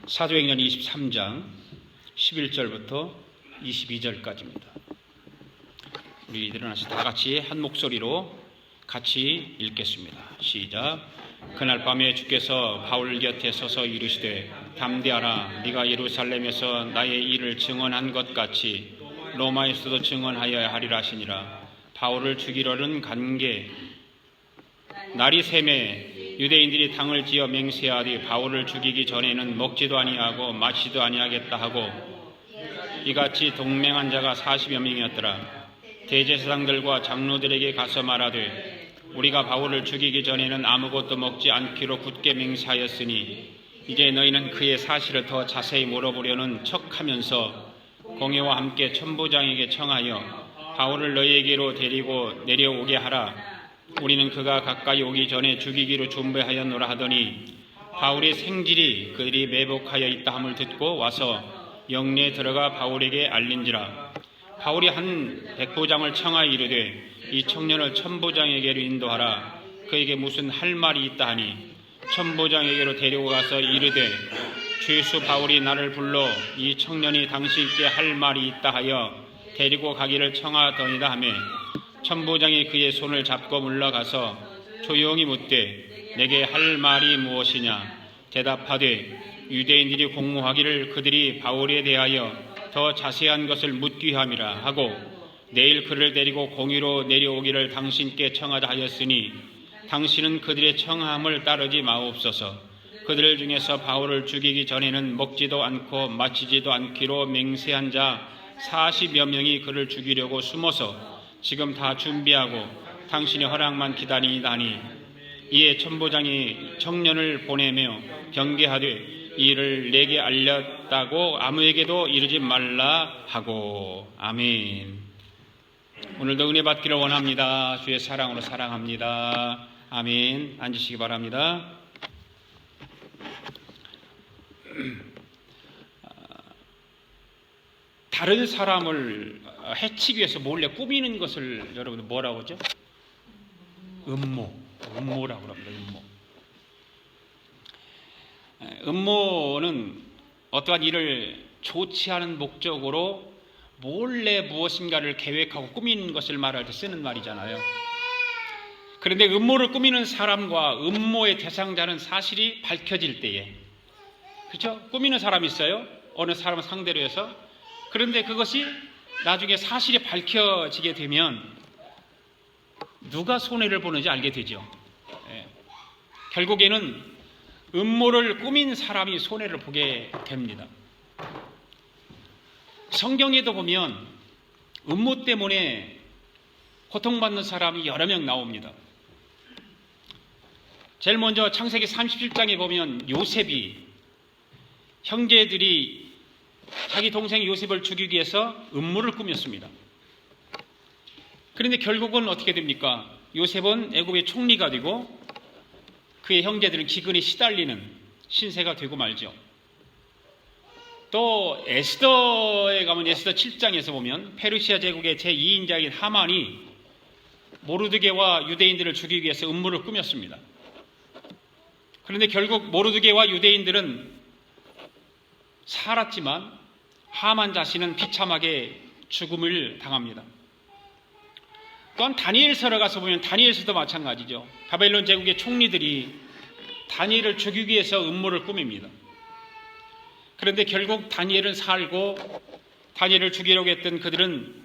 사도행전 23장 11절부터 22절까지입니다. 우리 일어나서 다 같이 한 목소리로 같이 읽겠습니다. 시작. 그날 밤에 주께서 바울 곁에 서서 이르시되 담대하라. 네가 예루살렘에서 나의 일을 증언한 것 같이 로마에서도 증언하여야 하리라 하시니라. 바울을 죽이려는 관계 날이 새매 유대인들이 당을 지어 맹세하되 바울을 죽이기 전에는 먹지도 아니하고 마시지도 아니하겠다 하고 이같이 동맹한 자가 40여 명이었더라. 대제사장들과 장로들에게 가서 말하되 우리가 바울을 죽이기 전에는 아무것도 먹지 않기로 굳게 맹세하였으니 이제 너희는 그의 사실을 더 자세히 물어보려는 척하면서 공회와 함께 천부장에게 청하여 바울을 너희에게로 데리고 내려오게 하라. 우리는 그가 가까이 오기 전에 죽이기로 준비하였노라 하더니 바울의 생질이 그들이 매복하여 있다 함을 듣고 와서 영내에 들어가 바울에게 알린지라. 바울이 한 백부장을 청하여 이르되 이 청년을 천부장에게로 인도하라. 그에게 무슨 할 말이 있다 하니 천부장에게로 데리고 가서 이르되 죄수 바울이 나를 불러 이 청년이 당신께 할 말이 있다 하여 데리고 가기를 청하더이다 하며 천부장이 그의 손을 잡고 물러가서 조용히 묻되 내게 할 말이 무엇이냐. 대답하되 유대인들이 공모하기를 그들이 바울에 대하여 더 자세한 것을 묻기 함이라 하고 내일 그를 데리고 공의로 내려오기를 당신께 청하다 하였으니 당신은 그들의 청함을 따르지 마옵소서. 그들 중에서 바울을 죽이기 전에는 먹지도 않고 마시지도 않기로 맹세한 자 40여 명이 그를 죽이려고 숨어서 지금 다 준비하고 당신의 허락만 기다리다니. 이에 천부장이 청년을 보내며 경계하되 이 일을 내게 알렸다고 아무에게도 이르지 말라 하고. 아멘. 오늘도 은혜 받기를 원합니다. 주의 사랑으로 사랑합니다. 아멘. 앉으시기 바랍니다. 다른 사람을 해치기 위해서 몰래 꾸미는 것을 여러분 뭐라고 하죠? 음모라고 합니다. 음모는 어떠한 일을 좋지 않은 목적으로 몰래 무엇인가를 계획하고 꾸미는 것을 말할 때 쓰는 말이잖아요. 그런데 음모를 꾸미는 사람과 음모의 대상자는 사실이 밝혀질 때에, 그렇죠? 꾸미는 사람이 있어요. 어느 사람을 상대로 해서. 그런데 그것이 나중에 사실이 밝혀지게 되면 누가 손해를 보는지 알게 되죠. 결국에는 음모를 꾸민 사람이 손해를 보게 됩니다. 성경에도 보면 음모 때문에 고통받는 사람이 여러 명 나옵니다. 제일 먼저 창세기 37장에 보면 요셉이 형제들이 자기 동생 요셉을 죽이기 위해서 음모를 꾸몄습니다. 그런데 결국은 어떻게 됩니까? 요셉은 애굽의 총리가 되고 그의 형제들은 기근에 시달리는 신세가 되고 말죠. 또 에스더에 가면 에스더 7장에서 보면 페르시아 제국의 제2인자인 하만이 모르드게와 유대인들을 죽이기 위해서 음모를 꾸몄습니다. 그런데 결국 모르드게와 유대인들은 살았지만 하만 자신은 비참하게 죽음을 당합니다. 또한 다니엘서를 가서 보면 다니엘서도 마찬가지죠. 바벨론 제국의 총리들이 다니엘을 죽이기 위해서 음모를 꾸밉니다. 그런데 결국 다니엘은 살고 다니엘을 죽이려고 했던 그들은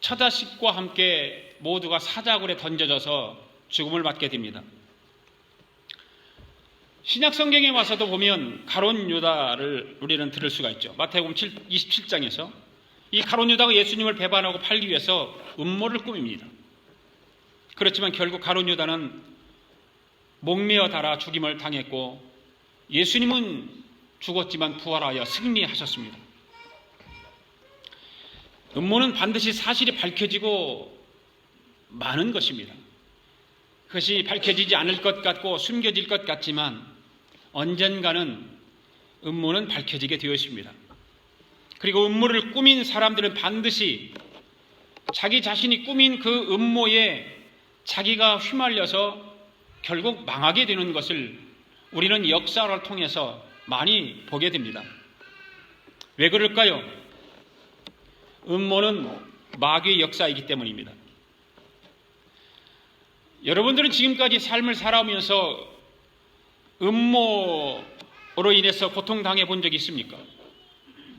처자식과 함께 모두가 사자굴에 던져져서 죽음을 맞게 됩니다. 신약 성경에 와서도 보면 가룟 유다를 우리는 들을 수가 있죠. 마태복음 27장에서 이 가룟 유다가 예수님을 배반하고 팔기 위해서 음모를 꾸밉니다. 그렇지만 결국 가룟 유다는 목매어 달아 죽임을 당했고 예수님은 죽었지만 부활하여 승리하셨습니다. 음모는 반드시 사실이 밝혀지고 마는 것입니다. 그것이 밝혀지지 않을 것 같고 숨겨질 것 같지만 언젠가는 음모는 밝혀지게 되어 있습니다. 그리고 음모를 꾸민 사람들은 반드시 자기 자신이 꾸민 그 음모에 자기가 휘말려서 결국 망하게 되는 것을 우리는 역사를 통해서 많이 보게 됩니다. 왜 그럴까요? 음모는 마귀의 역사이기 때문입니다. 여러분들은 지금까지 삶을 살아오면서 음모로 인해서 고통당해 본 적이 있습니까?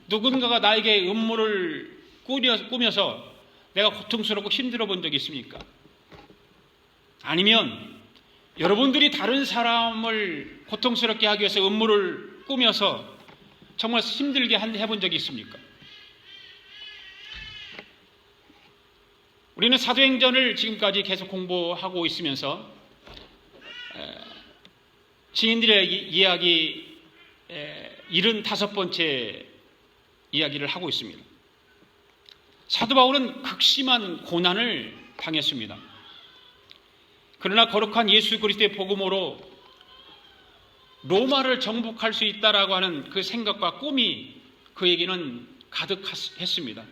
누군가가 나에게 음모를 꾸며서 내가 고통스럽고 힘들어 본 적이 있습니까? 아니면 여러분들이 다른 사람을 고통스럽게 하기 위해서 음모를 꾸며서 정말 힘들게 해본 적이 있습니까? 우리는 사도행전을 지금까지 계속 공부하고 있으면서 증인들의 이야기 75번째 이야기를 하고 있습니다. 사도 바울은 극심한 고난을 당했습니다. 그러나 거룩한 예수 그리스도의 복음으로 로마를 정복할 수 있다라고 하는 그 생각과 꿈이 그에게는 가득했습니다.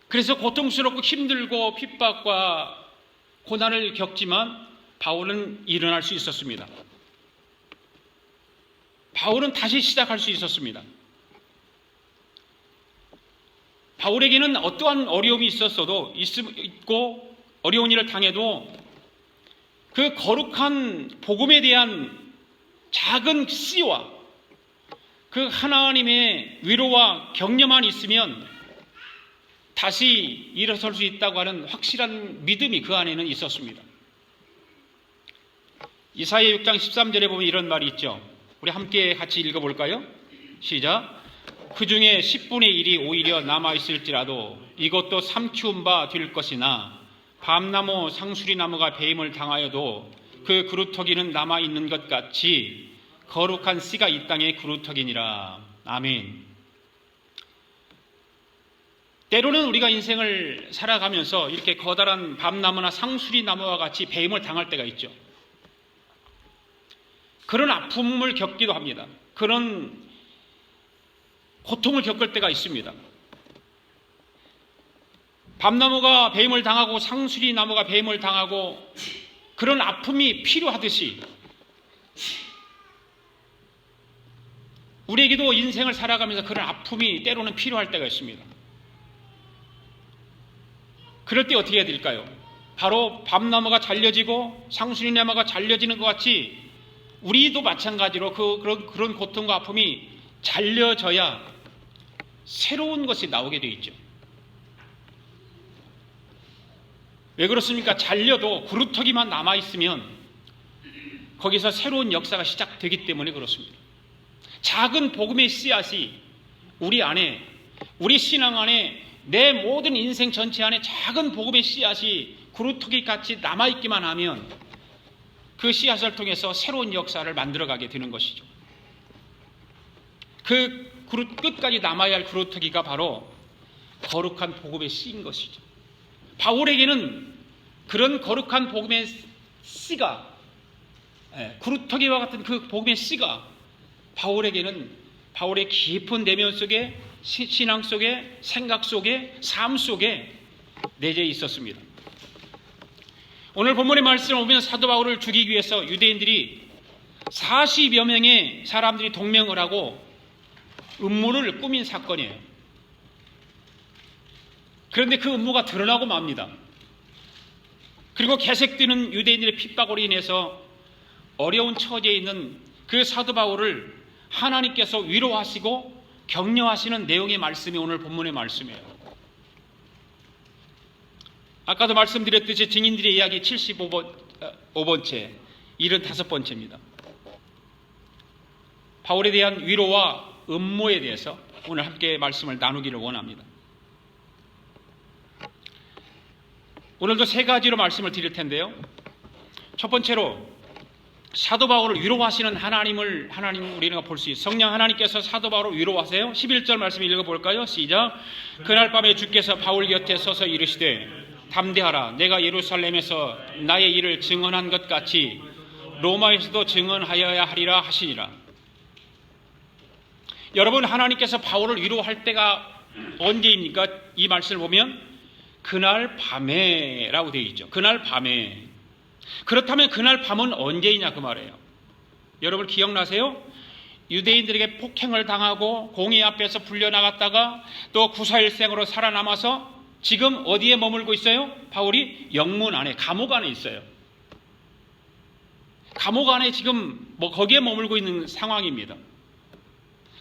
그래서 고통스럽고 힘들고 핍박과 고난을 겪지만 바울은 일어날 수 있었습니다. 바울은 다시 시작할 수 있었습니다. 바울에게는 어떠한 어려움이 있고 어려운 일을 당해도 그 거룩한 복음에 대한 작은 씨와 그 하나님의 위로와 격려만 있으면 다시 일어설 수 있다고 하는 확실한 믿음이 그 안에는 있었습니다. 이사야 6장 13절에 보면 이런 말이 있죠. 우리 함께 같이 읽어볼까요? 시작. 그 중에 10분의 1이 오히려 남아있을지라도 이것도 삼키운 바 될 것이나 밤나무 상수리나무가 배임을 당하여도 그 그루터기는 남아있는 것 같이 거룩한 씨가 이 땅의 그루터기니라. 아멘. 때로는 우리가 인생을 살아가면서 이렇게 커다란 밤나무나 상수리나무와 같이 배임을 당할 때가 있죠. 그런 아픔을 겪기도 합니다. 그런 고통을 겪을 때가 있습니다. 밤나무가 배임을 당하고 상수리나무가 배임을 당하고 그런 아픔이 필요하듯이 우리에게도 인생을 살아가면서 그런 아픔이 때로는 필요할 때가 있습니다. 그럴 때 어떻게 해야 될까요? 바로 밤나무가 잘려지고 상수리나무가 잘려지는 것 같이 우리도 마찬가지로 그런 고통과 아픔이 잘려져야 새로운 것이 나오게 되어 있죠. 왜 그렇습니까? 잘려도 구루터기만 남아있으면 거기서 새로운 역사가 시작되기 때문에 그렇습니다. 작은 복음의 씨앗이 우리 안에, 우리 신앙 안에, 내 모든 인생 전체 안에 작은 복음의 씨앗이 구루터기 같이 남아있기만 하면 그 씨앗을 통해서 새로운 역사를 만들어가게 되는 것이죠. 그 끝까지 남아야 할 구루터기가 바로 거룩한 복음의 씨인 것이죠. 바울에게는 그런 거룩한 복음의 씨가, 구루터기와 같은 그 복음의 씨가 바울에게는 바울의 깊은 내면 속에, 신앙 속에, 생각 속에, 삶 속에 내재 있었습니다. 오늘 본문의 말씀을 보면 사도 바울을 죽이기 위해서 유대인들이 40여 명의 사람들이 동맹을 하고 음모를 꾸민 사건이에요. 그런데 그 음모가 드러나고 맙니다. 그리고 계속되는 유대인들의 핍박으로 인해서 어려운 처지에 있는 그 사도 바울을 하나님께서 위로하시고 격려하시는 내용의 말씀이 오늘 본문의 말씀이에요. 아까도 말씀드렸듯이 증인들의 이야기 75번째, 75번째입니다. 바울에 대한 위로와 음모에 대해서 오늘 함께 말씀을 나누기를 원합니다. 오늘도 세 가지로 말씀을 드릴 텐데요. 첫 번째로 사도 바울을 위로하시는 하나님 우리가 볼 수 있어요. 성령 하나님께서 사도 바울을 위로하세요. 11절 말씀 읽어볼까요? 시작. 그날 밤에 주께서 바울 곁에 서서 이르시되 담대하라. 내가 예루살렘에서 나의 일을 증언한 것 같이 로마에서도 증언하여야 하리라 하시니라. 여러분, 하나님께서 바울을 위로할 때가 언제입니까? 이 말씀을 보면 그날 밤에라고 되어 있죠. 그날 밤에. 그렇다면 그날 밤은 언제이냐 그 말이에요. 여러분 기억나세요? 유대인들에게 폭행을 당하고 공의 앞에서 풀려나갔다가 또 구사일생으로 살아남아서 지금 어디에 머물고 있어요? 바울이 영문 안에, 감옥 안에 있어요. 감옥 안에 지금 거기에 머물고 있는 상황입니다.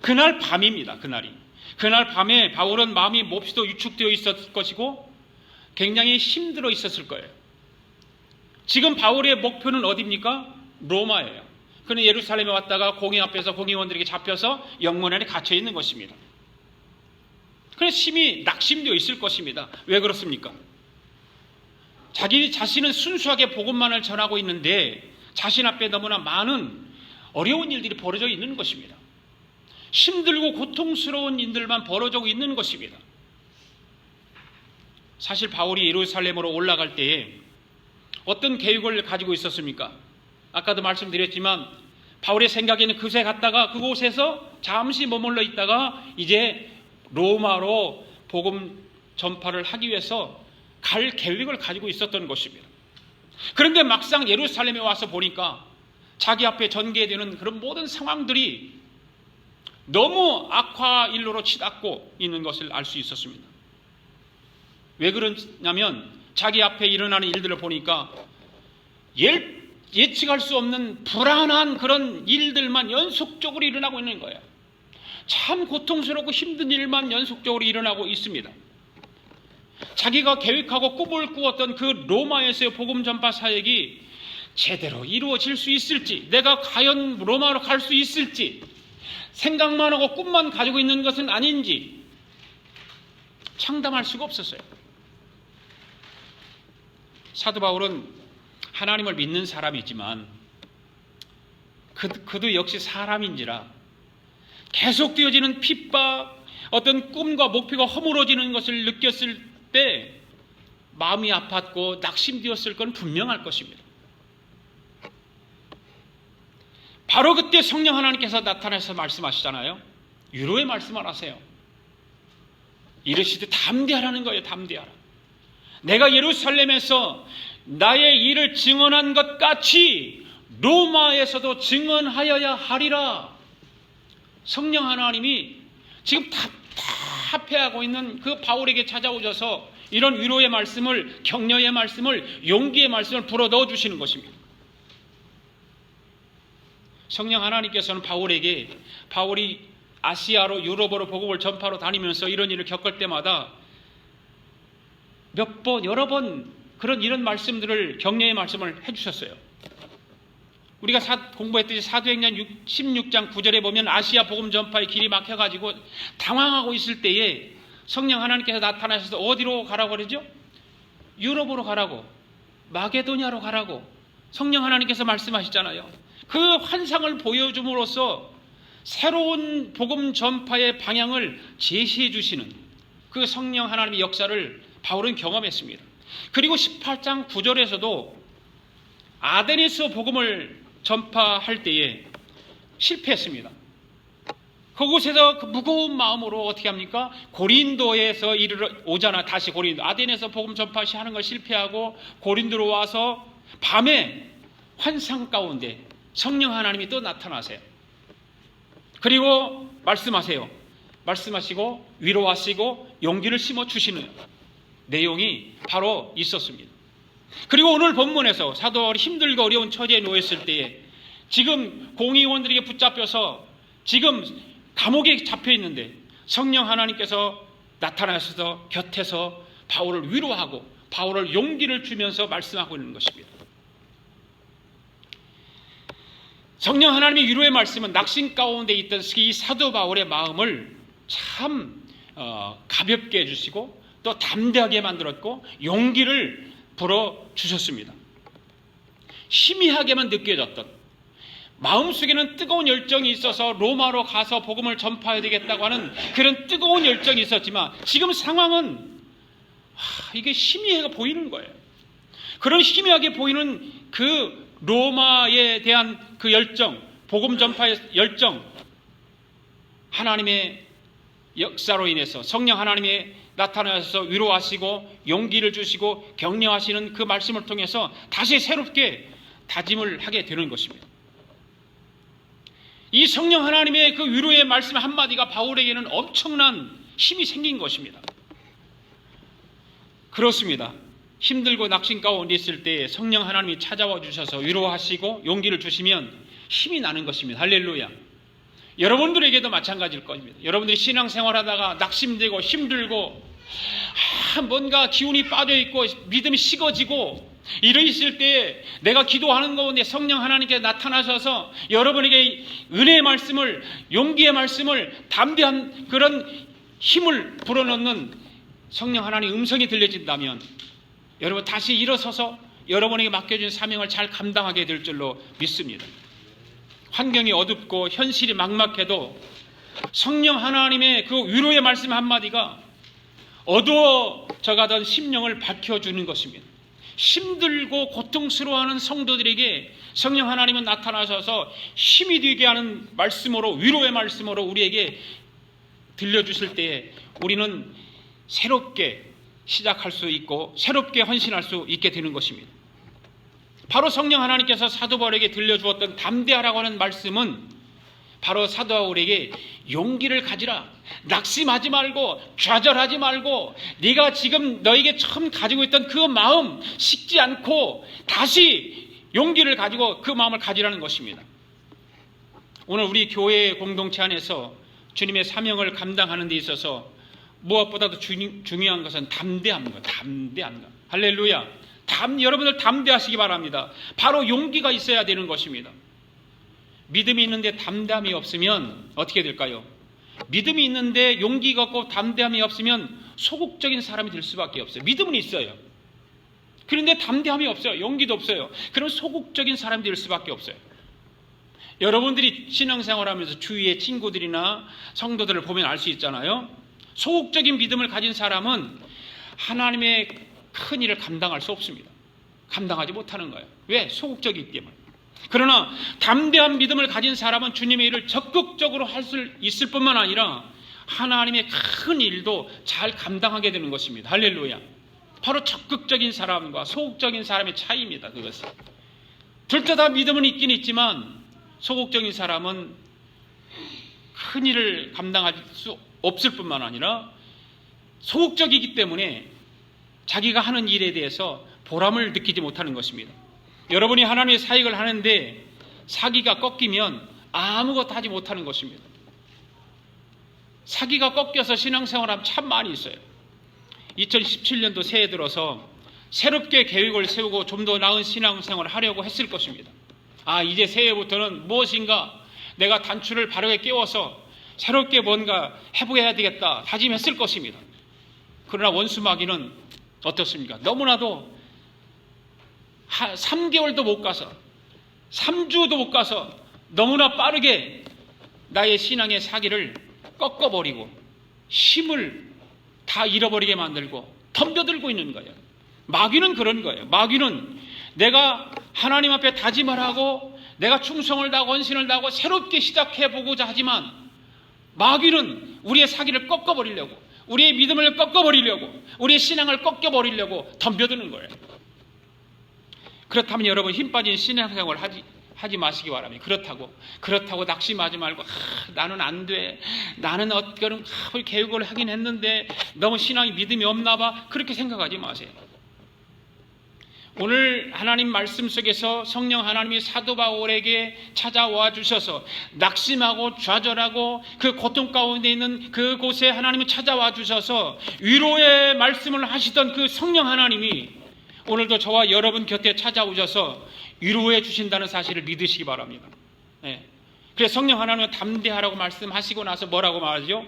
그날 밤입니다. 그날 밤에 바울은 마음이 몹시도 위축되어 있었을 것이고 굉장히 힘들어 있었을 거예요. 지금 바울의 목표는 어디입니까? 로마예요. 그는 예루살렘에 왔다가 공의 앞에서 공의원들에게 잡혀서 영문 안에 갇혀 있는 것입니다. 그래서 심히 낙심되어 있을 것입니다. 왜 그렇습니까? 자기 자신은 순수하게 복음만을 전하고 있는데 자신 앞에 너무나 많은 어려운 일들이 벌어져 있는 것입니다. 힘들고 고통스러운 일들만 벌어지고 있는 것입니다. 사실 바울이 예루살렘으로 올라갈 때에 어떤 계획을 가지고 있었습니까? 아까도 말씀드렸지만 바울의 생각에는 그새 갔다가 그곳에서 잠시 머물러 있다가 이제 로마로 복음 전파를 하기 위해서 갈 계획을 가지고 있었던 것입니다. 그런데 막상 예루살렘에 와서 보니까 자기 앞에 전개되는 그런 모든 상황들이 너무 악화일로로 치닫고 있는 것을 알 수 있었습니다. 왜 그러냐면 자기 앞에 일어나는 일들을 보니까 예측할 수 없는 불안한 그런 일들만 연속적으로 일어나고 있는 거예요. 참 고통스럽고 힘든 일만 연속적으로 일어나고 있습니다. 자기가 계획하고 꿈을 꾸었던 그 로마에서의 복음 전파 사역이 제대로 이루어질 수 있을지, 내가 과연 로마로 갈 수 있을지, 생각만 하고 꿈만 가지고 있는 것은 아닌지 장담할 수가 없었어요. 사도 바울은 하나님을 믿는 사람이지만 그도 역시 사람인지라 계속되어지는 핍박, 어떤 꿈과 목표가 허물어지는 것을 느꼈을 때 마음이 아팠고 낙심되었을 건 분명할 것입니다. 바로 그때 성령 하나님께서 나타나서 말씀하시잖아요. 위로의 말씀을 하세요. 이르시되 담대하라는 거예요. 담대하라. 내가 예루살렘에서 나의 일을 증언한 것 같이 로마에서도 증언하여야 하리라. 성령 하나님이 지금 답답해하고 있는 그 바울에게 찾아오셔서 이런 위로의 말씀을, 격려의 말씀을, 용기의 말씀을 불어 넣어주시는 것입니다. 성령 하나님께서는 바울이 아시아로 유럽으로 복음을 전파로 다니면서 이런 일을 겪을 때마다 여러 번 이런 말씀들을, 격려의 말씀을 해주셨어요. 우리가 공부했듯이 사도행전 16장 9절에 보면 아시아 복음 전파의 길이 막혀가지고 당황하고 있을 때에 성령 하나님께서 나타나셔서 어디로 가라고 그러죠? 유럽으로 가라고, 마게도냐로 가라고 성령 하나님께서 말씀하시잖아요. 그 환상을 보여줌으로써 새로운 복음 전파의 방향을 제시해 주시는 그 성령 하나님의 역사를 바울은 경험했습니다. 그리고 18장 9절에서도 아데네서 복음을 전파할 때에 실패했습니다. 그곳에서 그 무거운 마음으로 어떻게 합니까? 고린도에서 오잖아. 다시 아데네서 복음 전파하는 걸 실패하고 고린도로 와서 밤에 환상 가운데 성령 하나님이 또 나타나세요. 그리고 말씀하시고 위로하시고 용기를 심어주시는 내용이 바로 있었습니다. 그리고 오늘 본문에서 사도 바울이 힘들고 어려운 처지에 놓였을 때에 지금 공의원들에게 붙잡혀서 지금 감옥에 잡혀 있는데 성령 하나님께서 나타나셔서 곁에서 바울을 위로하고 바울을 용기를 주면서 말씀하고 있는 것입니다. 성령 하나님의 위로의 말씀은 낙심 가운데 있던 이 사도 바울의 마음을 참 가볍게 해주시고 또 담대하게 만들었고 용기를 불어주셨습니다. 희미하게만 느껴졌던 마음속에는 뜨거운 열정이 있어서 로마로 가서 복음을 전파해야 되겠다고 하는 그런 뜨거운 열정이 있었지만 지금 상황은 이게 희미해가 보이는 거예요. 그런 희미하게 보이는 그 로마에 대한 그 열정, 복음 전파의 열정, 하나님의 역사로 인해서 성령 하나님이 나타나셔서 위로하시고 용기를 주시고 격려하시는 그 말씀을 통해서 다시 새롭게 다짐을 하게 되는 것입니다. 이 성령 하나님의 그 위로의 말씀 한마디가 바울에게는 엄청난 힘이 생긴 것입니다. 그렇습니다. 힘들고 낙심 가운데 있을 때 성령 하나님이 찾아와 주셔서 위로하시고 용기를 주시면 힘이 나는 것입니다. 할렐루야. 여러분들에게도 마찬가지일 것입니다. 여러분들이 신앙생활하다가 낙심되고 힘들고 뭔가 기운이 빠져있고 믿음이 식어지고 이러있을 때 내가 기도하는 가운데 성령 하나님께 나타나셔서 여러분에게 은혜의 말씀을, 용기의 말씀을, 담대한 그런 힘을 불어넣는 성령 하나님의 음성이 들려진다면 여러분 다시 일어서서 여러분에게 맡겨진 사명을 잘 감당하게 될 줄로 믿습니다. 환경이 어둡고 현실이 막막해도 성령 하나님의 그 위로의 말씀 한마디가 어두워져 가던 심령을 밝혀주는 것입니다. 힘들고 고통스러워하는 성도들에게 성령 하나님은 나타나셔서 힘이 되게 하는 말씀으로, 위로의 말씀으로 우리에게 들려주실 때에 우리는 새롭게 시작할 수 있고 새롭게 헌신할 수 있게 되는 것입니다. 바로 성령 하나님께서 사도 바울에게 들려주었던 담대하라고 하는 말씀은 바로 사도 바울에게 용기를 가지라, 낙심하지 말고 좌절하지 말고 네가 지금 너에게 처음 가지고 있던 그 마음 식지 않고 다시 용기를 가지고 그 마음을 가지라는 것입니다. 오늘 우리 교회 공동체 안에서 주님의 사명을 감당하는 데 있어서 무엇보다도 중요한 것은 담대한 것, 담대한 것. 할렐루야. 여러분들 담대하시기 바랍니다. 바로 용기가 있어야 되는 것입니다. 믿음이 있는데 담대함이 없으면 어떻게 될까요? 믿음이 있는데 용기가 없고 담대함이 없으면 소극적인 사람이 될 수밖에 없어요. 믿음은 있어요. 그런데 담대함이 없어요. 용기도 없어요. 그럼 소극적인 사람이 될 수밖에 없어요. 여러분들이 신앙생활하면서 주위의 친구들이나 성도들을 보면 알 수 있잖아요. 소극적인 믿음을 가진 사람은 하나님의 큰 일을 감당할 수 없습니다. 감당하지 못하는 거예요. 왜? 소극적이기 때문에. 그러나 담대한 믿음을 가진 사람은 주님의 일을 적극적으로 할 수 있을 뿐만 아니라 하나님의 큰 일도 잘 감당하게 되는 것입니다. 할렐루야. 바로 적극적인 사람과 소극적인 사람의 차이입니다. 그것은. 둘 다 믿음은 있긴 있지만 소극적인 사람은 큰 일을 감당할 수 없을 뿐만 아니라 소극적이기 때문에 자기가 하는 일에 대해서 보람을 느끼지 못하는 것입니다. 여러분이 하나님의 사역을 하는데 사기가 꺾이면 아무것도 하지 못하는 것입니다. 사기가 꺾여서 신앙생활하면 참 많이 있어요. 2017년도 새해 들어서 새롭게 계획을 세우고 좀 더 나은 신앙생활을 하려고 했을 것입니다. 이제 새해부터는 무엇인가 내가 단추를 바르게 깨워서 새롭게 뭔가 해보야 되겠다 다짐했을 것입니다. 그러나 원수마귀는 어떻습니까? 너무나도 3개월도 못 가서 3주도 못 가서 너무나 빠르게 나의 신앙의 사기를 꺾어버리고 힘을 다 잃어버리게 만들고 덤벼들고 있는 거예요. 마귀는 그런 거예요. 마귀는 내가 하나님 앞에 다짐을 하고 내가 충성을 다하고 헌신을 다하고 새롭게 시작해보고자 하지만 마귀는 우리의 사기를 꺾어버리려고, 우리의 믿음을 꺾어버리려고, 우리의 신앙을 꺾어버리려고 덤벼드는 거예요. 그렇다면 여러분 힘 빠진 신앙생활 하지 마시기 바랍니다. 그렇다고 낙심하지 말고 나는 안 돼, 나는 어떤 계획을 하긴 했는데 너무 신앙이 믿음이 없나 봐, 그렇게 생각하지 마세요. 오늘 하나님 말씀 속에서 성령 하나님이 사도 바울에게 찾아와 주셔서 낙심하고 좌절하고 그 고통 가운데 있는 그곳에 하나님이 찾아와 주셔서 위로의 말씀을 하시던 그 성령 하나님이 오늘도 저와 여러분 곁에 찾아오셔서 위로해 주신다는 사실을 믿으시기 바랍니다. 그래서 성령 하나님은 담대하라고 말씀하시고 나서 뭐라고 말하죠?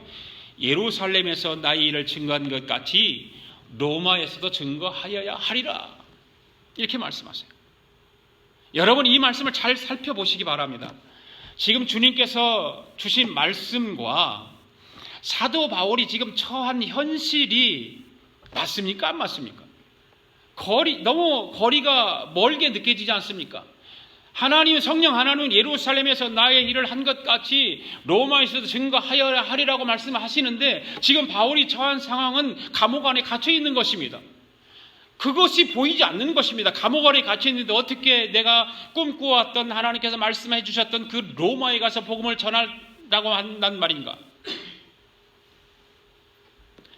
예루살렘에서 나의 일을 증거한 것 같이 로마에서도 증거하여야 하리라, 이렇게 말씀하세요. 여러분 이 말씀을 잘 살펴보시기 바랍니다. 지금 주님께서 주신 말씀과 사도 바울이 지금 처한 현실이 맞습니까? 안 맞습니까? 너무 거리가 멀게 느껴지지 않습니까? 하나님, 성령 하나님은 예루살렘에서 나의 일을 한 것 같이 로마에서도 증거하여야 하리라고 말씀하시는데 지금 바울이 처한 상황은 감옥 안에 갇혀 있는 것입니다. 그것이 보이지 않는 것입니다. 감옥 안에 갇혀 있는데 어떻게 내가 꿈꾸었던 하나님께서 말씀해 주셨던 그 로마에 가서 복음을 전하라고 한단 말인가?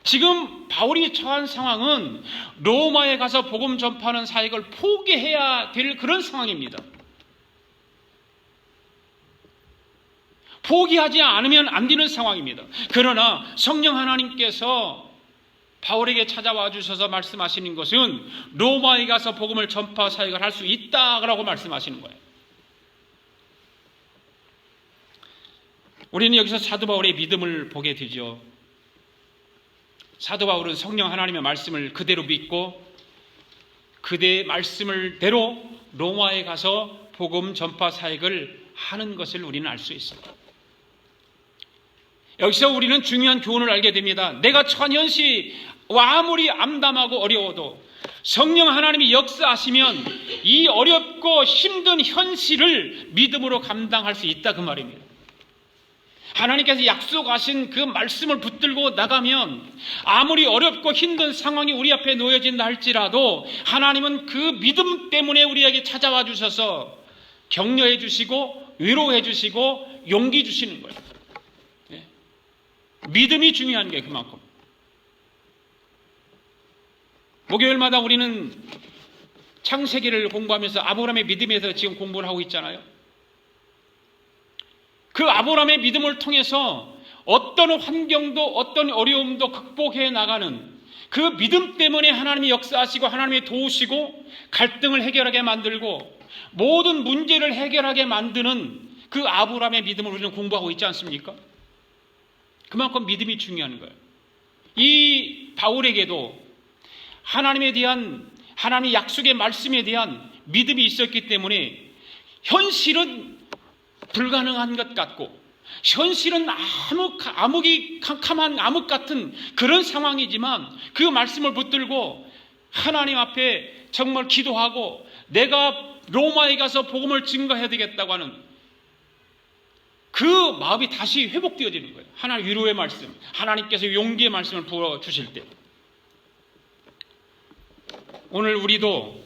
지금 바울이 처한 상황은 로마에 가서 복음 전파하는 사역을 포기해야 될 그런 상황입니다. 포기하지 않으면 안 되는 상황입니다. 그러나 성령 하나님께서 바울에게 찾아와 주셔서 말씀하시는 것은 로마에 가서 복음을 전파 사역을 할 수 있다라고 말씀하시는 거예요. 우리는 여기서 사도 바울의 믿음을 보게 되죠. 사도 바울은 성령 하나님의 말씀을 그대로 믿고 그대의 말씀을 대로 로마에 가서 복음 전파 사역을 하는 것을 우리는 알 수 있습니다. 여기서 우리는 중요한 교훈을 알게 됩니다. 내가 처한 현실이 아무리 암담하고 어려워도 성령 하나님이 역사하시면 이 어렵고 힘든 현실을 믿음으로 감당할 수 있다 그 말입니다. 하나님께서 약속하신 그 말씀을 붙들고 나가면 아무리 어렵고 힘든 상황이 우리 앞에 놓여진다 할지라도 하나님은 그 믿음 때문에 우리에게 찾아와 주셔서 격려해 주시고 위로해 주시고 용기 주시는 거예요. 믿음이 중요한 게 그만큼. 목요일마다 우리는 창세기를 공부하면서 아브라함의 믿음에 대해서 지금 공부를 하고 있잖아요. 그 아브라함의 믿음을 통해서 어떤 환경도 어떤 어려움도 극복해 나가는 그 믿음 때문에 하나님이 역사하시고 하나님이 도우시고 갈등을 해결하게 만들고 모든 문제를 해결하게 만드는 그 아브라함의 믿음을 우리는 공부하고 있지 않습니까? 그만큼 믿음이 중요한 거예요. 이 바울에게도 하나님에 대한 하나님의 약속의 말씀에 대한 믿음이 있었기 때문에 현실은 불가능한 것 같고 현실은 암흑이 캄캄한 암흑 같은 그런 상황이지만 그 말씀을 붙들고 하나님 앞에 정말 기도하고 내가 로마에 가서 복음을 증거해야 되겠다고 하는 그 마음이 다시 회복되어지는 거예요. 하나님 위로의 말씀, 하나님께서 용기의 말씀을 부어주실 때 오늘 우리도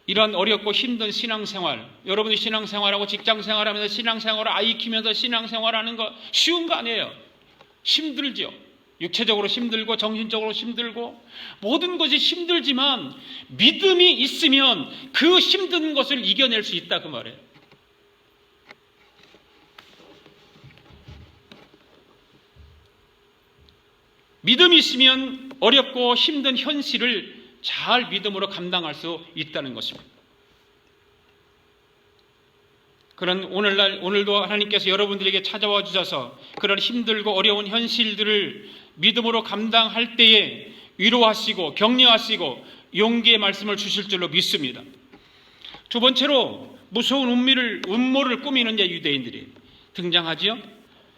이런 어렵고 힘든 신앙생활, 여러분이 신앙생활하고 직장생활하면서 신앙생활을 아이 키우면서 신앙생활하는 거 쉬운 거 아니에요. 힘들죠. 육체적으로 힘들고 정신적으로 힘들고 모든 것이 힘들지만 믿음이 있으면 그 힘든 것을 이겨낼 수 있다 그 말이에요. 믿음이 있으면 어렵고 힘든 현실을 잘 믿음으로 감당할 수 있다는 것입니다. 그런 오늘도 하나님께서 여러분들에게 찾아와 주셔서 그런 힘들고 어려운 현실들을 믿음으로 감당할 때에 위로하시고 격려하시고 용기의 말씀을 주실 줄로 믿습니다. 두 번째로 무서운 음모를 꾸미는 유대인들이 등장하지요.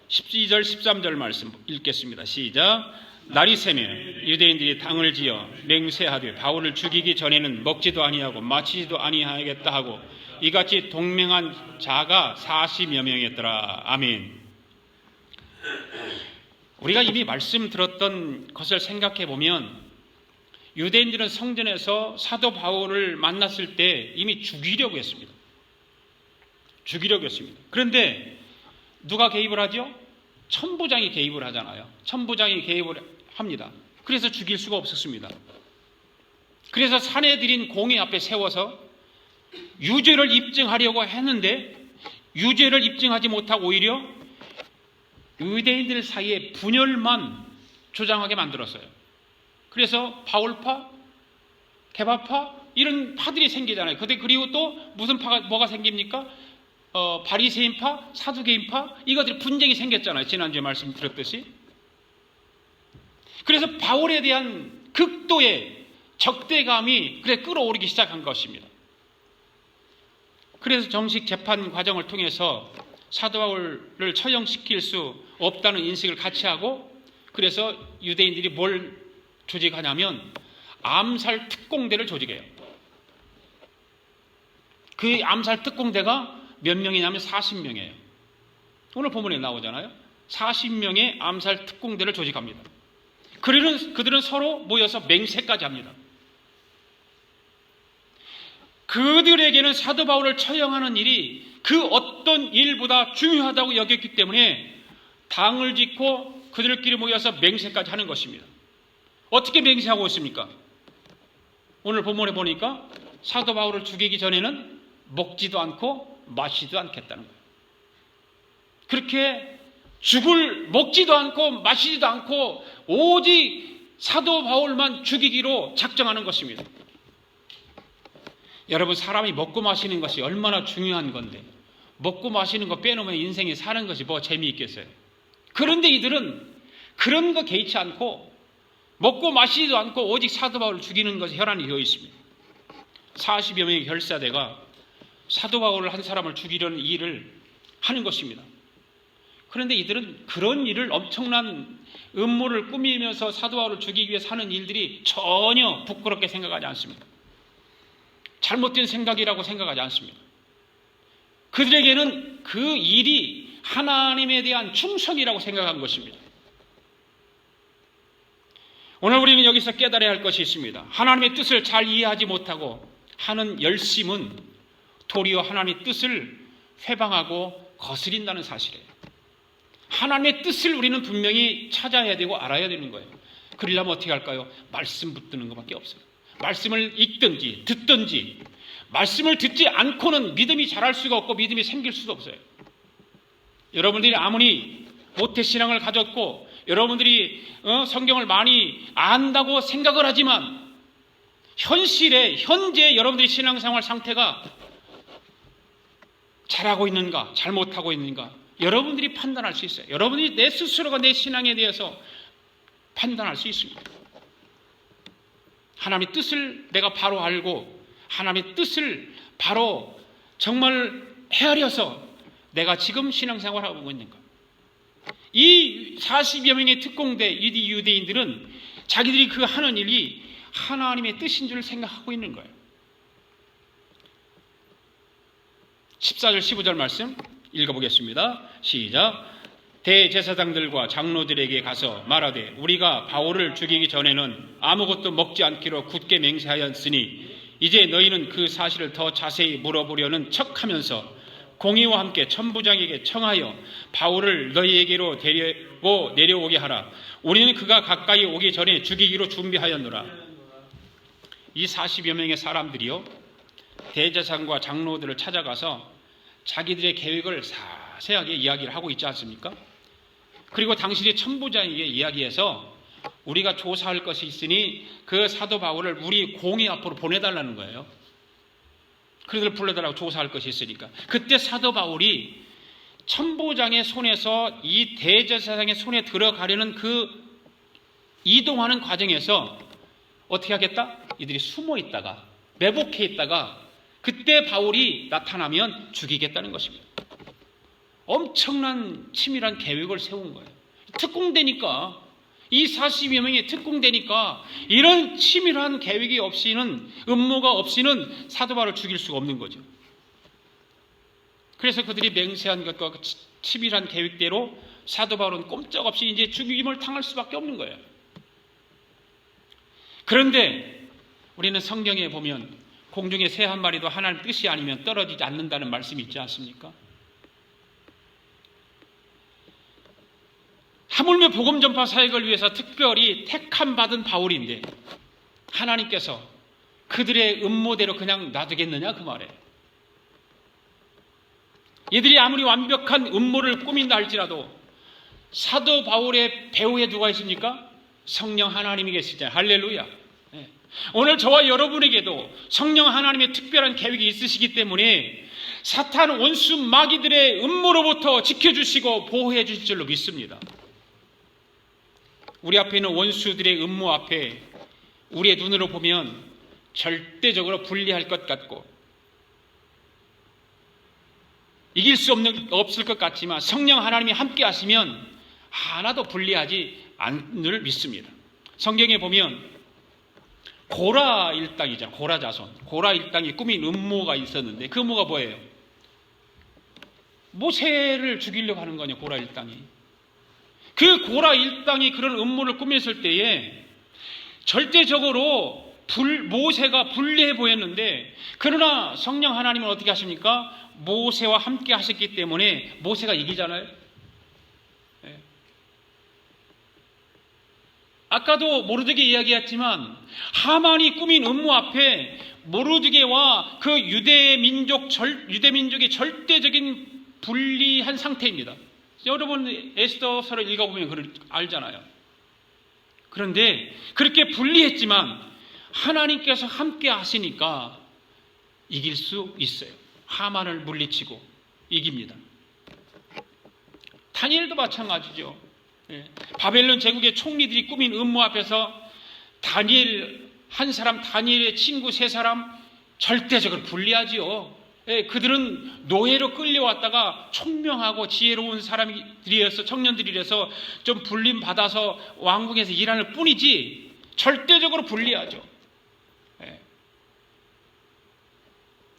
12절 13절 말씀 읽겠습니다. 시작. 날이 새며 유대인들이 당을 지어 맹세하되 바울을 죽이기 전에는 먹지도 아니하고 마치지도 아니하겠다 하고 이같이 동맹한 자가 40여 명이었더라. 아멘. 우리가 이미 말씀 들었던 것을 생각해 보면 유대인들은 성전에서 사도 바울을 만났을 때 이미 죽이려고 했습니다. 그런데 누가 개입을 하죠? 천부장이 개입을 하잖아요. 천부장이 개입을 합니다. 그래서 죽일 수가 없었습니다. 그래서 사내들인 공회 앞에 세워서 유죄를 입증하려고 했는데 유죄를 입증하지 못하고 오히려 유대인들 사이에 분열만 조장하게 만들었어요. 그래서 바울파, 게바파 이런 파들이 생기잖아요. 그리고 또 무슨 파가 뭐가 생깁니까? 바리새인파, 사두개인파 이것들이 분쟁이 생겼잖아요. 지난주에 말씀드렸듯이. 그래서 바울에 대한 극도의 적대감이 끌어오르기 시작한 것입니다. 그래서 정식 재판 과정을 통해서 사도 바울을 처형시킬 수 없다는 인식을 같이 하고 그래서 유대인들이 뭘 조직하냐면 암살 특공대를 조직해요. 그 암살 특공대가 몇 명이냐면 40명이에요. 오늘 본문에 나오잖아요. 40명의 암살 특공대를 조직합니다. 그들은 서로 모여서 맹세까지 합니다. 그들에게는 사도 바울을 처형하는 일이 그 어떤 일보다 중요하다고 여겼기 때문에 당을 짓고 그들끼리 모여서 맹세까지 하는 것입니다. 어떻게 맹세하고 있습니까? 오늘 본문에 보니까 사도 바울을 죽이기 전에는 먹지도 않고 마시지도 않겠다는 거예요. 그렇게 먹지도 않고 마시지도 않고 오직 사도 바울만 죽이기로 작정하는 것입니다. 여러분, 사람이 먹고 마시는 것이 얼마나 중요한 건데 먹고 마시는 거 빼놓으면 인생에 사는 것이 뭐 재미있겠어요. 그런데 이들은 그런 거 개의치 않고 먹고 마시지도 않고 오직 사도 바울을 죽이는 것에 혈안이 되어 있습니다. 40여 명의 결사대가 사도 바울을 한 사람을 죽이려는 일을 하는 것입니다. 그런데 이들은 그런 일을 엄청난 음모를 꾸미면서 사도 바울을 죽이기 위해서 하는 일들이 전혀 부끄럽게 생각하지 않습니다. 잘못된 생각이라고 생각하지 않습니다. 그들에게는 그 일이 하나님에 대한 충성이라고 생각한 것입니다. 오늘 우리는 여기서 깨달아야 할 것이 있습니다. 하나님의 뜻을 잘 이해하지 못하고 하는 열심은 도리어 하나님의 뜻을 회방하고 거스린다는 사실이에요. 하나님의 뜻을 우리는 분명히 찾아야 되고 알아야 되는 거예요. 그러려면 어떻게 할까요? 말씀 붙드는 것밖에 없어요. 말씀을 읽든지 듣든지, 말씀을 듣지 않고는 믿음이 자랄 수가 없고 믿음이 생길 수도 없어요. 여러분들이 아무리 모태신앙을 가졌고 여러분들이 성경을 많이 안다고 생각을 하지만 현재 여러분들이 신앙생활 상태가 잘하고 있는가 잘못하고 있는가 여러분들이 판단할 수 있어요. 여러분들이 내 스스로가 내 신앙에 대해서 판단할 수 있습니다. 하나님의 뜻을 내가 바로 알고 하나님의 뜻을 바로 정말 헤아려서 내가 지금 신앙생활하고 있는가. 이 40여 명의 특공대 유대인들은 자기들이 그 하는 일이 하나님의 뜻인 줄 생각하고 있는 거예요. 14절 15절 말씀 읽어보겠습니다. 시작. 대제사장들과 장로들에게 가서 말하되 우리가 바울을 죽이기 전에는 아무것도 먹지 않기로 굳게 맹세하였으니 이제 너희는 그 사실을 더 자세히 물어보려는 척하면서 공의와 함께 천부장에게 청하여 바울을 너희에게로 데리고 내려오게 하라. 우리는 그가 가까이 오기 전에 죽이기로 준비하였노라. 이 40여 명의 사람들이요 대제사장과 장로들을 찾아가서 자기들의 계획을 자세하게 이야기를 하고 있지 않습니까? 그리고 당신의 천부장에게 이야기해서 우리가 조사할 것이 있으니 그 사도 바울을 우리 공의 앞으로 보내달라는 거예요. 그들을 불러달라고 조사할 것이 있으니까. 그때 사도 바울이 천부장의 손에서 이 대제사장의 손에 들어가려는 그 이동하는 과정에서 어떻게 하겠다? 이들이 숨어 있다가 매복해 있다가 그때 바울이 나타나면 죽이겠다는 것입니다. 엄청난 치밀한 계획을 세운 거예요. 특공대니까 이 40여 명이 특공대니까 이런 치밀한 계획이 없이는 음모가 없이는 사도 바울을 죽일 수가 없는 거죠. 그래서 그들이 맹세한 것과 치밀한 계획대로 사도 바울은 꼼짝없이 이제 죽임을 당할 수밖에 없는 거예요. 그런데 우리는 성경에 보면 공중에 새 한 마리도 하나님 뜻이 아니면 떨어지지 않는다는 말씀이 있지 않습니까? 하물며 복음 전파 사역을 위해서 특별히 택함 받은 바울인데 하나님께서 그들의 음모대로 그냥 놔두겠느냐 그 말이에요. 이들이 아무리 완벽한 음모를 꾸민다 할지라도 사도 바울의 배후에 누가 있습니까? 성령 하나님이 계시잖아요. 할렐루야. 네. 오늘 저와 여러분에게도 성령 하나님의 특별한 계획이 있으시기 때문에 사탄 원수 마귀들의 음모로부터 지켜주시고 보호해 주실 줄로 믿습니다. 우리 앞에 있는 원수들의 음모 앞에 우리의 눈으로 보면 절대적으로 불리할 것 같고 이길 수 없을 것 같지만 성령 하나님이 함께 하시면 하나도 불리하지 않을 믿습니다. 성경에 보면 고라 일당이죠. 고라 자손. 고라 일당이 꾸민 음모가 있었는데 그 음모가 뭐예요? 모세를 죽이려고 하는 거냐 고라 일당이. 그 고라 일당이 그런 음모를 꾸몄을 때에 절대적으로 모세가 불리해 보였는데, 그러나 성령 하나님은 어떻게 하십니까? 모세와 함께 하셨기 때문에 모세가 이기잖아요. 예. 아까도 모르드게 이야기했지만 하만이 꾸민 음모 앞에 모르드게와 그 유대 민족의 절대적인 불리한 상태입니다. 여러분 에스더서를 읽어보면 알잖아요. 그런데 그렇게 불리했지만 하나님께서 함께 하시니까 이길 수 있어요. 하만을 물리치고 이깁니다. 다니엘도 마찬가지죠. 바벨론 제국의 총리들이 꾸민 음모 앞에서 다니엘의 친구 3사람 절대적으로 불리하지요. 그들은 노예로 끌려왔다가 총명하고 지혜로운 사람들이어서, 청년들이라서 좀 불림 받아서 왕궁에서 일하는 뿐이지 절대적으로 불리하죠.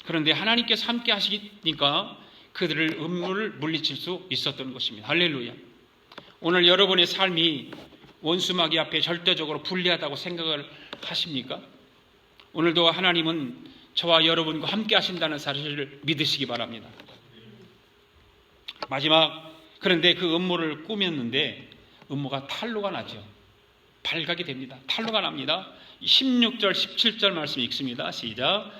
그런데 하나님께서 함께 하시니까 그들을 음모를 물리칠 수 있었던 것입니다. 할렐루야. 오늘 여러분의 삶이 원수마귀 앞에 절대적으로 불리하다고 생각을 하십니까? 오늘도 하나님은 저와 여러분과 함께 하신다는 사실을 믿으시기 바랍니다. 마지막, 그런데 그 음모를 꾸몄는데 음모가 탄로가 나죠. 발각이 됩니다. 탄로가 납니다. 16절 17절 말씀 읽습니다. 시작.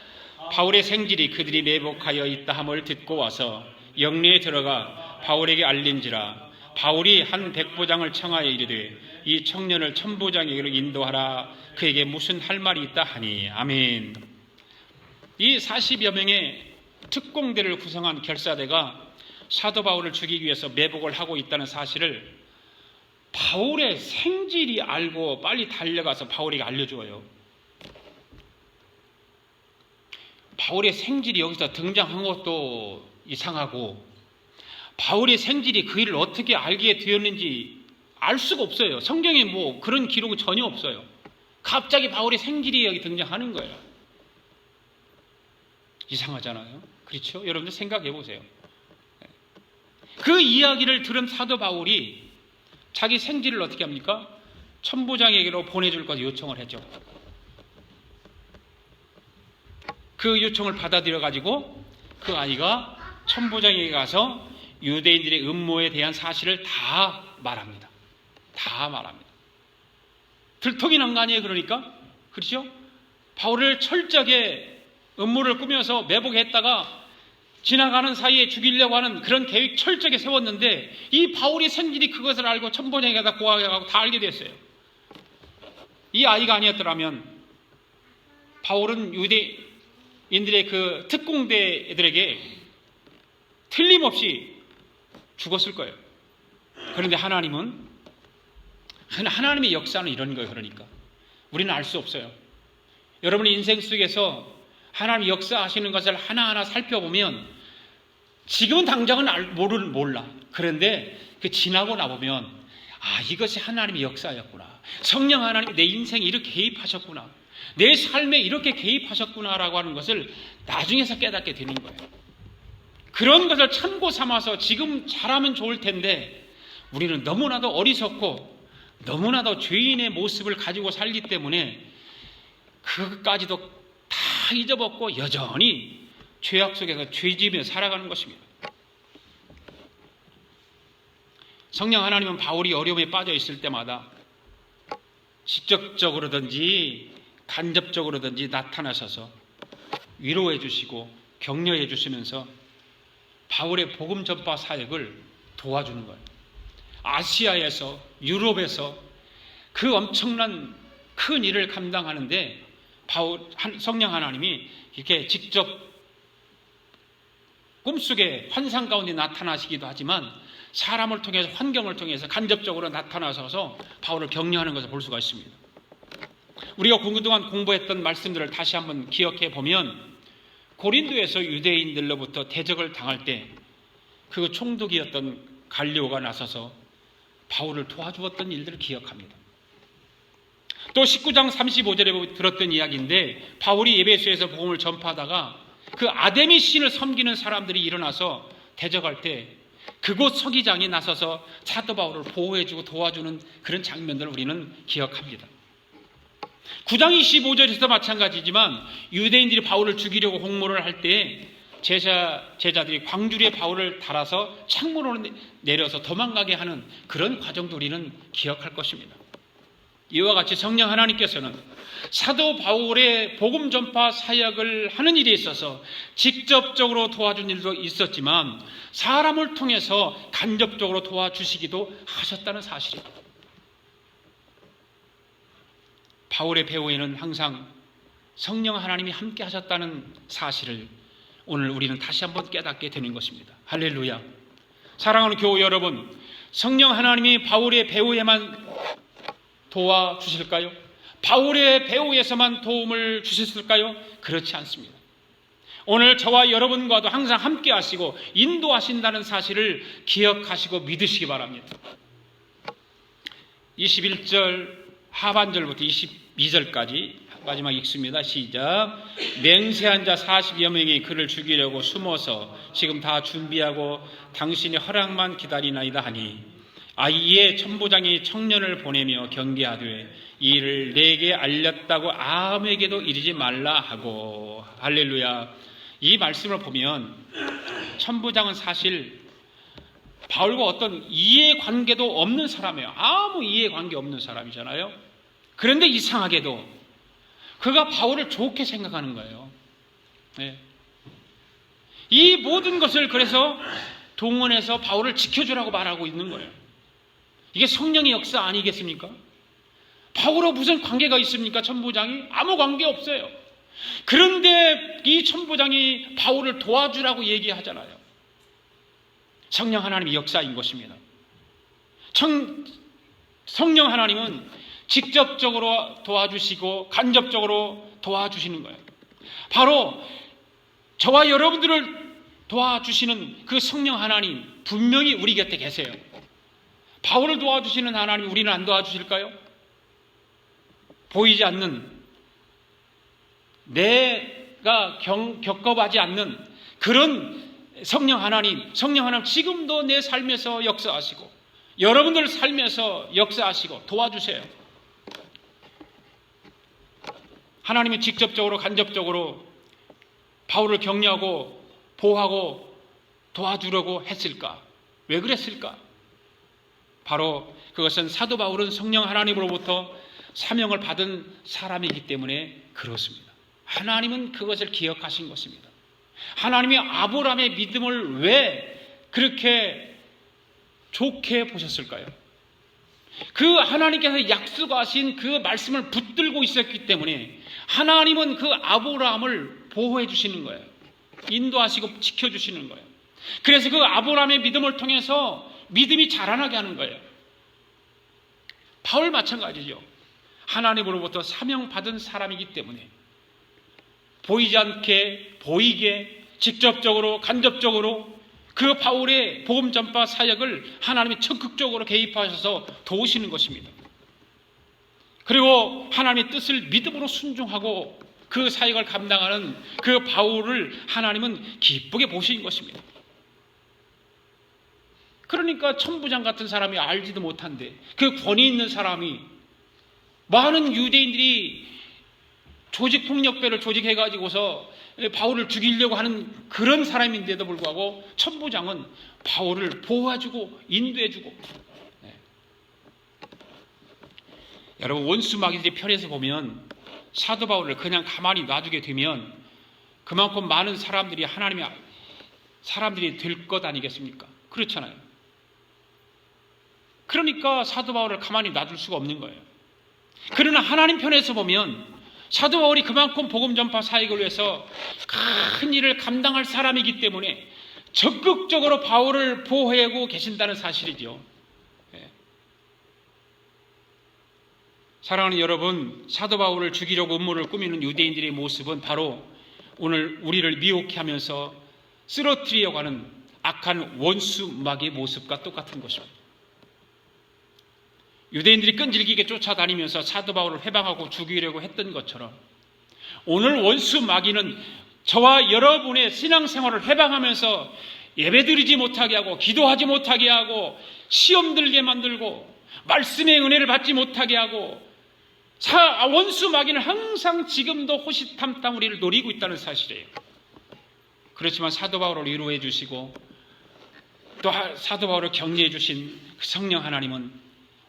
바울의 생질이 그들이 매복하여 있다 함을 듣고 와서 영내에 들어가 바울에게 알린지라. 바울이 한 백부장을 청하여 이르되 이 청년을 천부장에게로 인도하라. 그에게 무슨 할 말이 있다 하니. 아멘. 이 40여 명의 특공대를 구성한 결사대가 사도 바울을 죽이기 위해서 매복을 하고 있다는 사실을 바울의 생질이 알고 빨리 달려가서 바울에게 알려줘요. 바울의 생질이 여기서 등장한 것도 이상하고, 바울의 생질이 그 일을 어떻게 알게 되었는지 알 수가 없어요. 성경에 뭐 그런 기록은 전혀 없어요. 갑자기 바울의 생질이 여기 등장하는 거예요. 이상하잖아요. 그렇죠? 여러분들 생각해 보세요. 그 이야기를 들은 사도 바울이 자기 생질을 어떻게 합니까? 천부장에게로 보내줄 것을 요청을 했죠. 그 요청을 받아들여 가지고 그 아이가 천부장에게 가서 유대인들의 음모에 대한 사실을 다 말합니다. 다 말합니다. 들통이 난 거 아니에요? 그러니까? 그렇죠? 바울을 철저하게 음모를 꾸며서 매복했다가 지나가는 사이에 죽이려고 하는 그런 계획 철저하게 세웠는데, 이 바울의 생질이 그것을 알고 천부장에게다 고하고 다 알게 됐어요. 이 아이가 아니었더라면 바울은 유대인들의 그 특공대들에게 틀림없이 죽었을 거예요. 그런데 하나님의 역사는 이런 거예요. 그러니까 우리는 알 수 없어요. 여러분의 인생 속에서 하나님 역사하시는 것을 하나하나 살펴보면 지금은 당장은 몰라. 그런데 그 지나고 나보면 이것이 하나님의 역사였구나. 성령 하나님이 내 인생에 이렇게 개입하셨구나. 내 삶에 이렇게 개입하셨구나라고 하는 것을 나중에서 깨닫게 되는 거예요. 그런 것을 참고 삼아서 지금 잘하면 좋을 텐데 우리는 너무나도 어리석고 너무나도 죄인의 모습을 가지고 살기 때문에 그것까지도 다 잊어먹고 여전히 죄악 속에서 죄지으며 살아가는 것입니다. 성령 하나님은 바울이 어려움에 빠져 있을 때마다 직접적으로든지 간접적으로든지 나타나셔서 위로해 주시고 격려해 주시면서 바울의 복음 전파 사역을 도와주는 거예요. 아시아에서, 유럽에서 그 엄청난 큰 일을 감당하는데 성령 하나님이 이렇게 직접 꿈속에 환상 가운데 나타나시기도 하지만 사람을 통해서, 환경을 통해서 간접적으로 나타나셔서 바울을 격려하는 것을 볼 수가 있습니다. 우리가 그동안 공부했던 말씀들을 다시 한번 기억해 보면, 고린도에서 유대인들로부터 대적을 당할 때 그 총독이었던 갈리오가 나서서 바울을 도와주었던 일들을 기억합니다. 또 19장 35절에 들었던 이야기인데, 바울이 에베소에서 복음을 전파하다가 그 아데미 신을 섬기는 사람들이 일어나서 대적할 때 그곳 서기장이 나서서 사도 바울을 보호해주고 도와주는 그런 장면들을 우리는 기억합니다. 9장 25절에서도 마찬가지지만 유대인들이 바울을 죽이려고 홍모를 할 때 제자들이 광주리에 바울을 달아서 창문으로 내려서 도망가게 하는 그런 과정도 우리는 기억할 것입니다. 이와 같이 성령 하나님께서는 사도 바울의 복음 전파 사역을 하는 일에 있어서 직접적으로 도와준 일도 있었지만 사람을 통해서 간접적으로 도와주시기도 하셨다는 사실입니다. 바울의 배후에는 항상 성령 하나님이 함께 하셨다는 사실을 오늘 우리는 다시 한번 깨닫게 되는 것입니다. 할렐루야. 사랑하는 교우 여러분, 성령 하나님이 바울의 배후에만 도와주실까요? 바울의 배후에서만 도움을 주셨을까요? 그렇지 않습니다. 오늘 저와 여러분과도 항상 함께 하시고 인도하신다는 사실을 기억하시고 믿으시기 바랍니다. 21절 하반절부터 22절까지 마지막 읽습니다. 시작. 맹세한 자 40여 명이 그를 죽이려고 숨어서 지금 다 준비하고 당신의 허락만 기다리나이다 하니 이에 천부장이 청년을 보내며 경계하되 이 일을 내게 알렸다고 아무에게도 이르지 말라 하고. 할렐루야. 이 말씀을 보면 천부장은 사실 바울과 어떤 이해관계도 없는 사람이에요. 아무 이해관계 없는 사람이잖아요. 그런데 이상하게도 그가 바울을 좋게 생각하는 거예요. 네. 이 모든 것을 그래서 동원해서 바울을 지켜주라고 말하고 있는 거예요. 이게 성령의 역사 아니겠습니까? 바울과 무슨 관계가 있습니까? 천부장이? 아무 관계 없어요. 그런데 이 천부장이 바울을 도와주라고 얘기하잖아요. 성령 하나님의 역사인 것입니다. 성령 하나님은 직접적으로 도와주시고 간접적으로 도와주시는 거예요. 바로 저와 여러분들을 도와주시는 그 성령 하나님 분명히 우리 곁에 계세요. 바울을 도와주시는 하나님 우리는 안 도와주실까요? 보이지 않는, 내가 겪어보지 않는 그런 성령 하나님 지금도 내 삶에서 역사하시고 여러분들 삶에서 역사하시고 도와주세요. 하나님이 직접적으로 간접적으로 바울을 격려하고 보호하고 도와주려고 했을까? 왜 그랬을까? 바로 그것은 사도 바울은 성령 하나님으로부터 사명을 받은 사람이기 때문에 그렇습니다. 하나님은 그것을 기억하신 것입니다. 하나님이 아브라함의 믿음을 왜 그렇게 좋게 보셨을까요? 그 하나님께서 약속하신 그 말씀을 붙들고 있었기 때문에 하나님은 그 아브라함을 보호해 주시는 거예요. 인도하시고 지켜주시는 거예요. 그래서 그 아브라함의 믿음을 통해서 믿음이 자라나게 하는 거예요. 바울 마찬가지죠. 하나님으로부터 사명받은 사람이기 때문에 보이지 않게 보이게 직접적으로 간접적으로 그 바울의 복음 전파 사역을 하나님이 적극적으로 개입하셔서 도우시는 것입니다. 그리고 하나님의 뜻을 믿음으로 순종하고 그 사역을 감당하는 그 바울을 하나님은 기쁘게 보신 것입니다. 그러니까 천부장 같은 사람이 알지도 못한데 그 권위 있는 사람이 많은 유대인들이 조직폭력배를 조직해가지고서 바울을 죽이려고 하는 그런 사람인데도 불구하고 천부장은 바울을 보호해주고 인도해주고. 네. 여러분 원수 마귀들의 편에서 보면 사도 바울을 그냥 가만히 놔두게 되면 그만큼 많은 사람들이 하나님의 사람들이 될 것 아니겠습니까? 그렇잖아요. 그러니까 사도 바울을 가만히 놔둘 수가 없는 거예요. 그러나 하나님 편에서 보면 사도 바울이 그만큼 복음 전파 사역을 위해서 큰 일을 감당할 사람이기 때문에 적극적으로 바울을 보호하고 계신다는 사실이죠. 네. 사랑하는 여러분, 사도 바울을 죽이려고 음모를 꾸미는 유대인들의 모습은 바로 오늘 우리를 미혹해 하면서 쓰러뜨리려고 하는 악한 원수 마귀의 모습과 똑같은 것입니다. 유대인들이 끈질기게 쫓아다니면서 사도 바울을 회방하고 죽이려고 했던 것처럼 오늘 원수 마귀는 저와 여러분의 신앙생활을 회방하면서 예배드리지 못하게 하고 기도하지 못하게 하고 시험 들게 만들고 말씀의 은혜를 받지 못하게 하고 원수 마귀는 항상 지금도 호시탐탐 우리를 노리고 있다는 사실이에요. 그렇지만 사도 바울을 위로해 주시고 또 사도 바울을 격려해 주신 그 성령 하나님은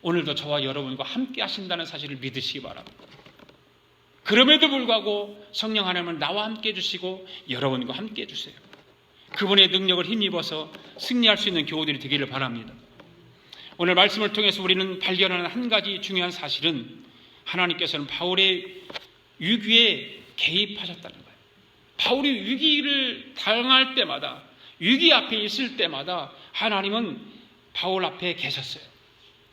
오늘도 저와 여러분과 함께 하신다는 사실을 믿으시기 바랍니다. 그럼에도 불구하고 성령 하나님은 나와 함께 해주시고 여러분과 함께 해주세요. 그분의 능력을 힘입어서 승리할 수 있는 교우들이 되기를 바랍니다. 오늘 말씀을 통해서 우리는 발견하는 한 가지 중요한 사실은 하나님께서는 바울의 위기에 개입하셨다는 거예요. 바울이 위기를 당할 때마다, 위기 앞에 있을 때마다 하나님은 바울 앞에 계셨어요.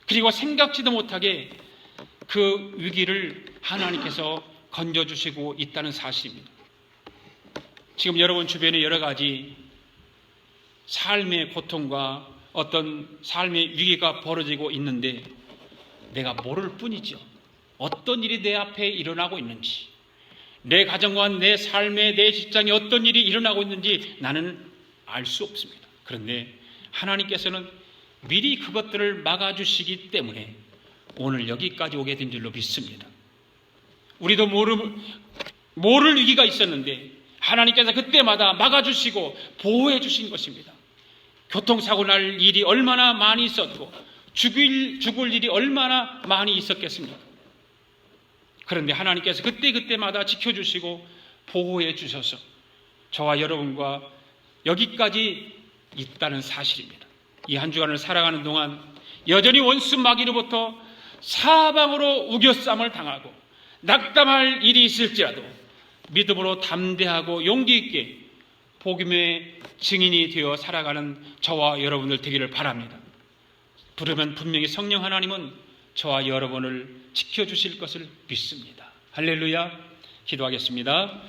그리고 생각지도 못하게 그 위기를 하나님께서 건져주시고 있다는 사실입니다. 지금 여러분 주변에 여러 가지 삶의 고통과 어떤 삶의 위기가 벌어지고 있는데 내가 모를 뿐이죠. 어떤 일이 내 앞에 일어나고 있는지, 내 가정과 내 삶에, 내 직장에 어떤 일이 일어나고 있는지 나는 알 수 없습니다. 그런데 하나님께서는 미리 그것들을 막아주시기 때문에 오늘 여기까지 오게 된 줄로 믿습니다. 우리도 모를 위기가 있었는데 하나님께서 그때마다 막아주시고 보호해 주신 것입니다. 교통사고 날 일이 얼마나 많이 있었고 죽을 일이 얼마나 많이 있었겠습니까? 그런데 하나님께서 그때마다 지켜주시고 보호해 주셔서 저와 여러분과 여기까지 있다는 사실입니다. 이 한 주간을 살아가는 동안 여전히 원수 마귀로부터 사방으로 우겨쌈을 당하고 낙담할 일이 있을지라도 믿음으로 담대하고 용기 있게 복음의 증인이 되어 살아가는 저와 여러분들 되기를 바랍니다. 부르면 분명히 성령 하나님은 저와 여러분을 지켜주실 것을 믿습니다. 할렐루야. 기도하겠습니다.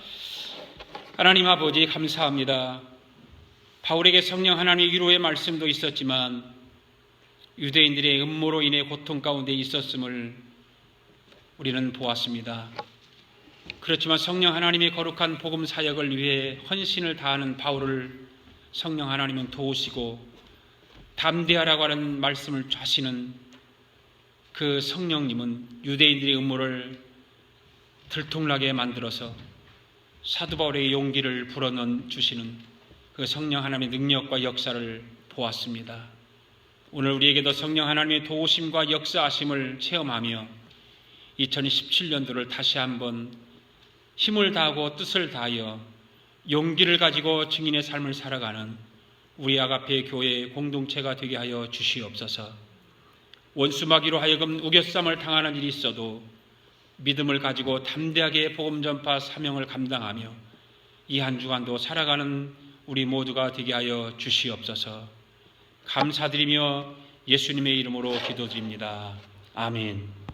하나님 아버지 감사합니다. 바울에게 성령 하나님의 위로의 말씀도 있었지만 유대인들의 음모로 인해 고통 가운데 있었음을 우리는 보았습니다. 그렇지만 성령 하나님의 거룩한 복음 사역을 위해 헌신을 다하는 바울을 성령 하나님은 도우시고 담대하라고 하는 말씀을 하시는 그 성령님은 유대인들의 음모를 들통나게 만들어서 사도 바울의 용기를 불어넣어 주시는 그 성령 하나님의 능력과 역사를 보았습니다. 오늘 우리에게도 성령 하나님의 도우심과 역사하심을 체험하며 2017년도를 다시 한번 힘을 다하고 뜻을 다하여 용기를 가지고 증인의 삶을 살아가는 우리 아가페 교회의 공동체가 되게 하여 주시옵소서. 원수마귀로 하여금 우겨쌈을 당하는 일이 있어도 믿음을 가지고 담대하게 복음 전파 사명을 감당하며 이 한 주간도 살아가는 우리 모두가 되게 하여 주시옵소서. 감사드리며 예수님의 이름으로 기도드립니다. 아멘.